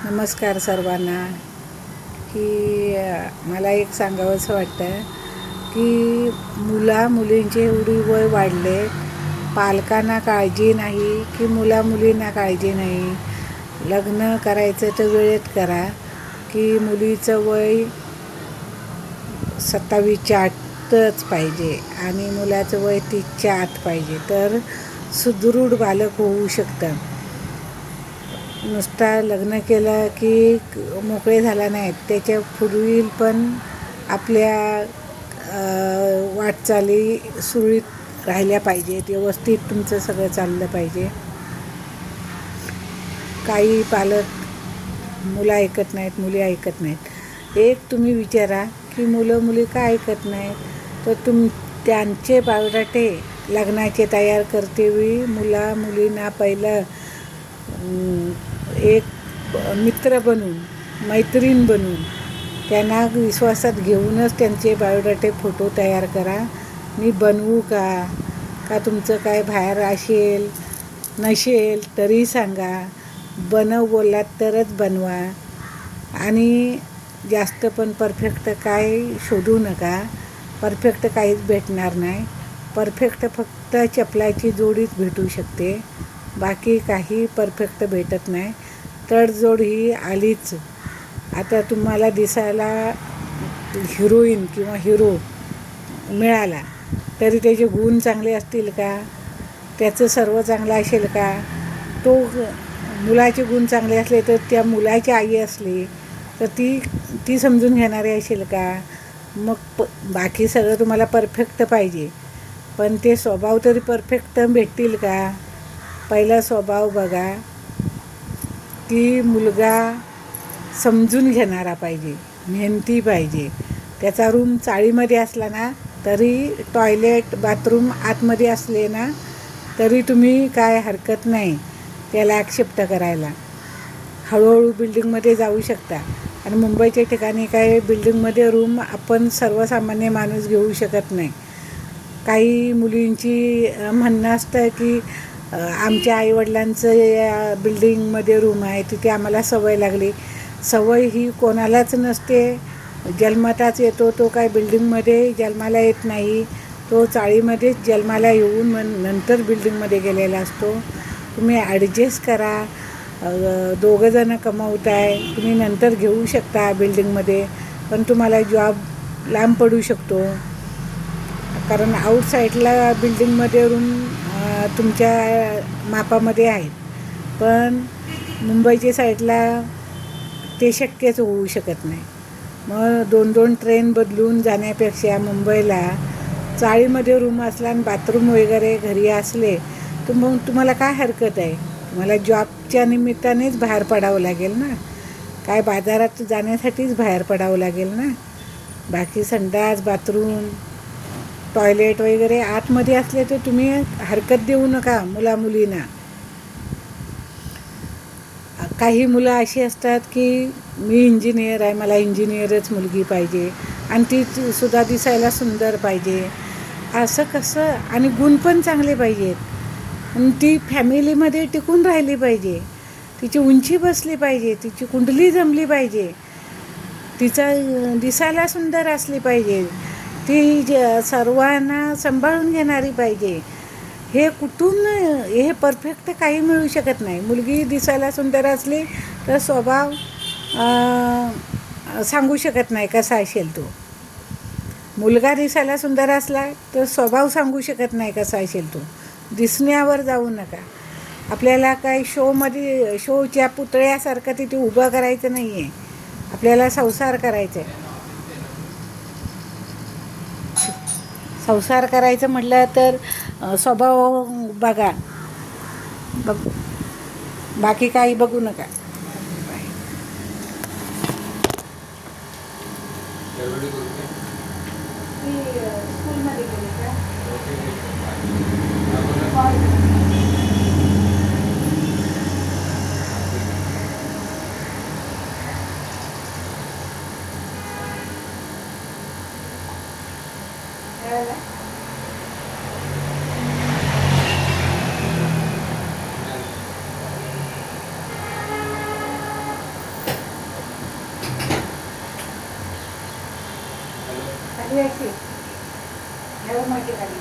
नमस्कार सर्वांना. की मला एक सांगावंसं वाटतं की मुलींचे एवढी वय वाढले, पालकांना काळजी नाही की मुलींना काळजी नाही. लग्न करायचं तर वेळेत करा की मुलीचं वय 27च्या आतच पाहिजे आणि मुलाचं वय 30च्या आत पाहिजे, तर सुदृढ बालक होऊ शकतं. नुसता लग्न केलं की मोकळे झाला नाहीत, त्याच्या पुढील पण आपल्या वाटचाली सुरळीत राहिल्या पाहिजेत, व्यवस्थित तुमचं सगळं चाललं पाहिजे. काही पालक मुलं ऐकत नाहीत, मुली ऐकत नाहीत. एक तुम्ही विचारा की मुली का ऐकत नाहीत, तर त्यांचे बायोडाटे लग्नाचे तयार करतेवेळी मुलींना पहिलं एक मित्र बनून, मैत्रीण बनून, त्यांना विश्वासात घेऊनच त्यांचे बायोडाटे फोटो तयार करा. मी बनवू का तुमचं काय बाहेर असेल नसेल तरी सांगा, बनव बोललात तरच बनवा. आणि जास्त पण परफेक्ट काय शोधू नका, परफेक्ट काहीच भेटणार नाही. परफेक्ट फक्त चपलाची जोडीच भेटू शकते, बाकी काही परफेक्ट भेटत नाही. तडजोड ही आलीच. आता तुम्हाला दिसायला हिरोईन किंवा हिरो मिळाला तरी त्याचे गुण चांगले असतील का, त्याचं सर्व चांगलं असेल का? तो मुलाचे गुण चांगले असले तर त्या मुलाची आई असली तर ती समजून घेणारी असेल का? मग बाकी सगळं तुम्हाला परफेक्ट पाहिजे, पण ते स्वभाव तरी परफेक्ट भेटतील का? पहिला स्वभाव बघा की मुलगा समजून घेणारा पाहिजे, मेहनती पाहिजे. त्याचा रूम चाळीमध्ये असला ना तरी टॉयलेट बाथरूम आतमध्ये असले ना तरी तुम्ही काय हरकत नाही त्याला ॲक्सेप्ट करायला. हळूहळू बिल्डिंगमध्ये जाऊ शकता. आणि मुंबईच्या ठिकाणी काय बिल्डिंगमध्ये रूम आपण सर्वसामान्य माणूस घेऊ शकत नाही. काही मुलींची म्हणणं असतं की आमच्या आईवडिलांचं या बिल्डिंगमध्ये रूम आहे, तिथे आम्हाला सवय लागली. सवय ही कोणालाच नसते. जन्मताच येतो तो काय बिल्डिंगमध्ये जन्माला येत नाही, तो चाळीमध्येच जन्माला येऊन नंतर बिल्डिंगमध्ये गेलेला असतो. तुम्ही ॲडजस्ट करा. दोघंजणं कमवताय, तुम्ही नंतर घेऊ शकता बिल्डिंगमध्ये, पण तुम्हाला जॉब लांब पडू शकतो. कारण आउटसाईडला बिल्डिंगमध्ये रूम तुमच्या मापामध्ये आहेत, पण मुंबईच्या साईडला ते शक्यच होऊ शकत नाही. मग 2-2 ट्रेन बदलून जाण्यापेक्षा मुंबईला चाळीमध्ये रूम असला आणि बाथरूम वगैरे घरी असले तर मग तुम्हाला काय हरकत आहे? तुम्हाला जॉबच्या निमित्तानेच बाहेर पडावं लागेल ना, काय बाजारात जाण्यासाठीच बाहेर पडावं लागेल ना. बाकी संडास बाथरूम टॉयलेट वगैरे आतमध्ये असले तर तुम्ही हरकत देऊ नका मुलींना. काही मुलं अशी असतात की मी इंजिनियर आहे, मला इंजिनियरच मुलगी पाहिजे आणि ती सुद्धा दिसायला सुंदर पाहिजे. असं कसं? आणि गुण पण चांगले पाहिजेत. आणि ती फॅमिलीमध्ये टिकून राहिली पाहिजे, तिची उंची बसली पाहिजे, तिची कुंडली जमली पाहिजे, तिचा दिसायला सुंदर असली पाहिजे, ती सर्वांना सांभाळून घेणारी पाहिजे. हे कुठून हे परफेक्ट काही मिळू शकत नाही. मुलगी दिसायला सुंदर असली तर स्वभाव सांगू शकत नाही कसा असेल तो. मुलगा दिसायला सुंदर असला तर स्वभाव सांगू शकत नाही कसा असेल तो. दिसण्यावर जाऊ नका. आपल्याला काही शोच्या पुतळ्यासारखं तिथे उभं करायचं नाही आहे, आपल्याला संसार करायचा आहे. संसार करायचं म्हटलं तर स्वभाव बघा, बाकी काही बघू नका. स्कूलमध्ये गेले का? तू यायची ह्यावर माहिती खाली